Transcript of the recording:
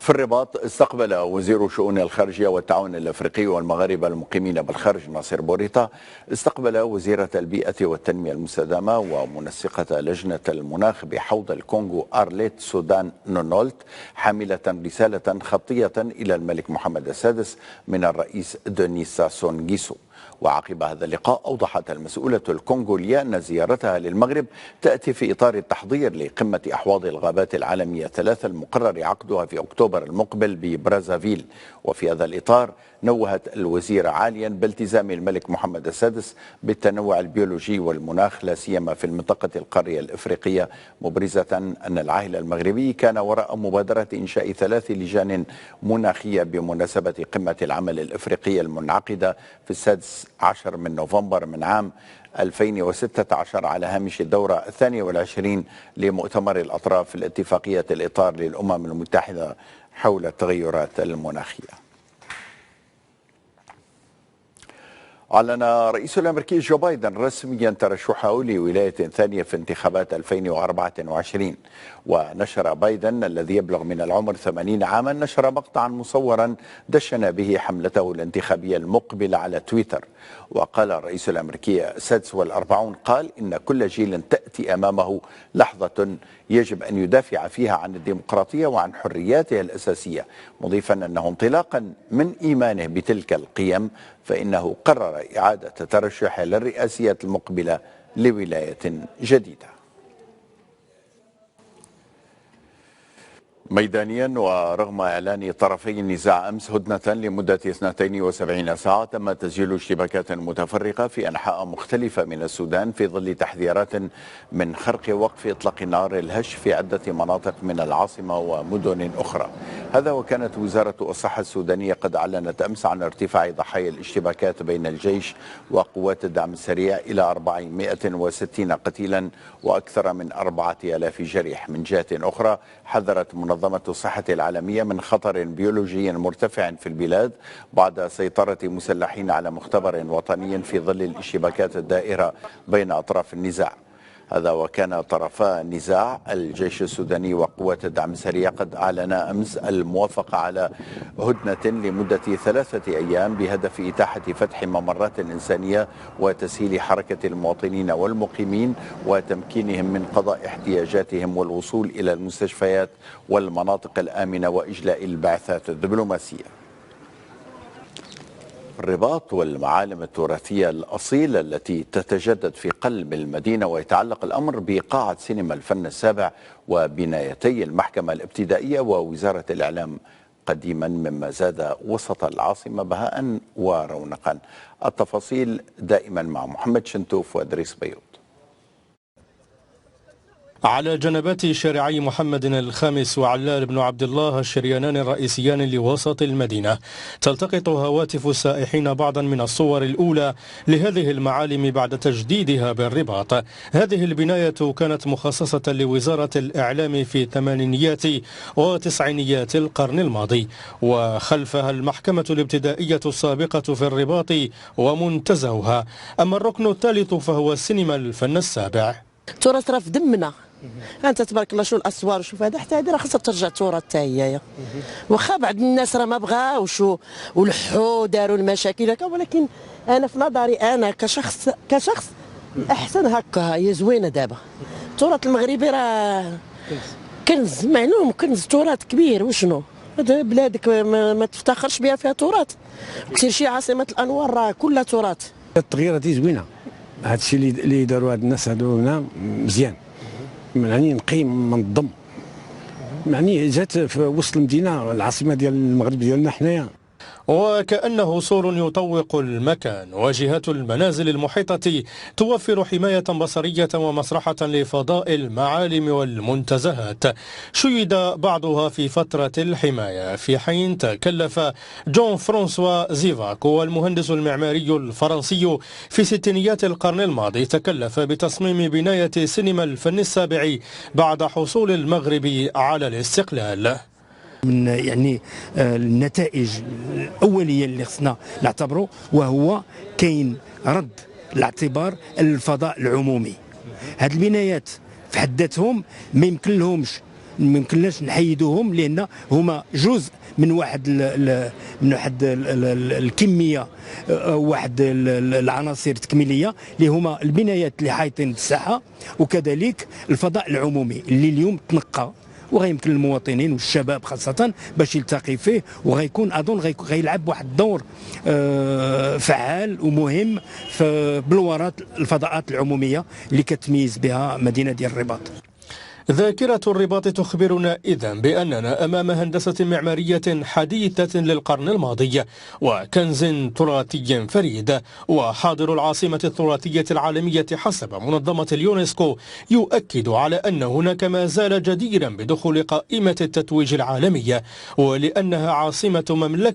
في الرباط استقبل وزير شؤون الخارجية والتعاون الأفريقي والمغاربة المقيمين بالخارج ناصر بوريطة استقبل وزيرة البيئة والتنمية المستدامة ومنسقة لجنة المناخ بحوض الكونغو أرليت سودان نونولت حاملة رسالة خطية إلى الملك محمد السادس من الرئيس دونيس ساسو نغيسو. وعقب هذا اللقاء أوضحت المسؤولة الكونغولية أن زيارتها للمغرب تأتي في إطار التحضير لقمة أحواض الغابات العالمية 3 المقرر عقدها في أكتوبر المقبل ببرازافيل. وفي هذا الإطار نوهت الوزيرة عاليا بالتزام الملك محمد السادس بالتنوع البيولوجي والمناخ لا سيما في المنطقة القارية الإفريقية، مبرزة أن العاهل المغربي كان وراء مبادرة إنشاء 3 لجان مناخية بمناسبة قمة العمل الإفريقية المنعقدة في 16 من نوفمبر من عام 2016 على هامش الدورة 22 لمؤتمر الأطراف الاتفاقية الإطار للأمم المتحدة حول التغيرات المناخية. أعلن الرئيس الأمريكي جو بايدن رسميا ترشحه لولاية ثانية في انتخابات 2024. ونشر بايدن الذي يبلغ من العمر 80 عاما نشر مقطعا مصورا دشن به حملته الانتخابية المقبلة على تويتر. وقال الرئيس الأمريكي 46 قال إن كل جيل تأتي أمامه لحظة يجب أن يدافع فيها عن الديمقراطية وعن حرياته الأساسية، مضيفا أنه انطلاقا من إيمانه بتلك القيم فإنه قرر إعادة ترشحه للرئاسية المقبلة لولاية جديدة. ميدانيا، ورغم إعلان طرفي النزاع أمس هدنة لمدة 72 ساعة، تم تسجيل اشتباكات متفرقة في أنحاء مختلفة من السودان في ظل تحذيرات من خرق وقف إطلاق النار الهش في عدة مناطق من العاصمة ومدن أخرى. هذا وكانت وزارة الصحة السودانية قد أعلنت أمس عن ارتفاع ضحايا الاشتباكات بين الجيش وقوات الدعم السريع إلى 460 قتيلا وأكثر من 4000 جريح. من جهة أخرى حذرت منظمة الصحة العالمية من خطر بيولوجي مرتفع في البلاد بعد سيطرة مسلحين على مختبر وطني في ظل الاشتباكات الدائرة بين أطراف النزاع. هذا وكان طرفا النزاع الجيش السوداني وقوات الدعم السريع قد أعلنا أمس الموافقة على هدنة لمدة 3 أيام بهدف إتاحة فتح ممرات إنسانية وتسهيل حركة المواطنين والمقيمين وتمكينهم من قضاء احتياجاتهم والوصول إلى المستشفيات والمناطق الآمنة وإجلاء البعثات الدبلوماسية. الرباط والمعالم التراثية الأصيلة التي تتجدد في قلب المدينة، ويتعلق الأمر بقاعة سينما الفن السابع وبنايتي المحكمة الابتدائية ووزارة الإعلام قديما، مما زاد وسط العاصمة بهاء ورونقا. التفاصيل دائما مع محمد شنتوف وإدريس بيوت. على جنبات شارعي محمد الخامس وعلال بن عبد الله الشريانان الرئيسيان لوسط المدينة تلتقط هواتف السائحين بعضا من الصور الأولى لهذه المعالم بعد تجديدها بالرباط. هذه البناية كانت مخصصة لوزارة الإعلام في الثمانينيات وتسعينيات القرن الماضي، وخلفها المحكمة الابتدائية السابقة في الرباط ومنتزهها. أما الركن الثالث فهو السينما الفن السابع. تراث راه في دمنا. انت تبارك الله شو الاسوار وشوف هذا، حتى هذه راه خاصها ترجع تراث حتى هي. واخا بعض الناس راه ما بغاوش ولحوا داروا المشاكل هكا، ولكن انا في نظري انا كشخص احسن هكا، هي زوينه. دابا التراث المغربي راه كنز معلوم، كنز تراث كبير. وشنو بلادك ما تفتخرش بها فيها تراث؟ كثير شي عاصمه الانوار راه كلها تراث. التغييرات دي زوينه، هذا الشيء اللي داروا هاد الناس هادو هنا مزيان، يعني نقي منظم، يعني جات في وسط المدينه العاصمه ديال المغرب ديالنا حنايا. وكأنه سور يطوق المكان، وجهات المنازل المحيطة توفر حماية بصرية ومسرحة لفضاء المعالم والمنتزهات شيد بعضها في فترة الحماية، في حين تكلف جون فرانسوا زيفاك والمهندس المعماري الفرنسي في ستينيات القرن الماضي تكلف بتصميم بناية سينما الفن السابع بعد حصول المغرب على الاستقلال. من يعني النتائج الأولية اللي خصنا نعتبروا، وهو كاين رد الاعتبار الفضاء العمومي. هاد البنايات في حد ذاتهم ما يمكن لهمش ما يمكنناش نحيدوهم، لان هما جزء من واحد الكميه، واحد العناصر التكميليه اللي هما البنايات اللي حايطين بالساحه، وكذلك الفضاء العمومي اللي اليوم تنقى، وغيمكن للمواطنين والشباب خاصة باش يلتقي فيه، وغيكون أظن غيلعب واحد الدور فعال ومهم في بلورات الفضاءات العمومية اللي كتميز بها مدينة ديال الرباط. ذاكرة الرباط تخبرنا إذن بأننا أمام هندسة معمارية حديثة للقرن الماضي وكنز تراثي فريد، وحاضر العاصمة التراثية العالمية حسب منظمة اليونسكو يؤكد على أن هناك ما زال جديرا بدخول قائمة التتويج العالمية، ولأنها عاصمة مملكة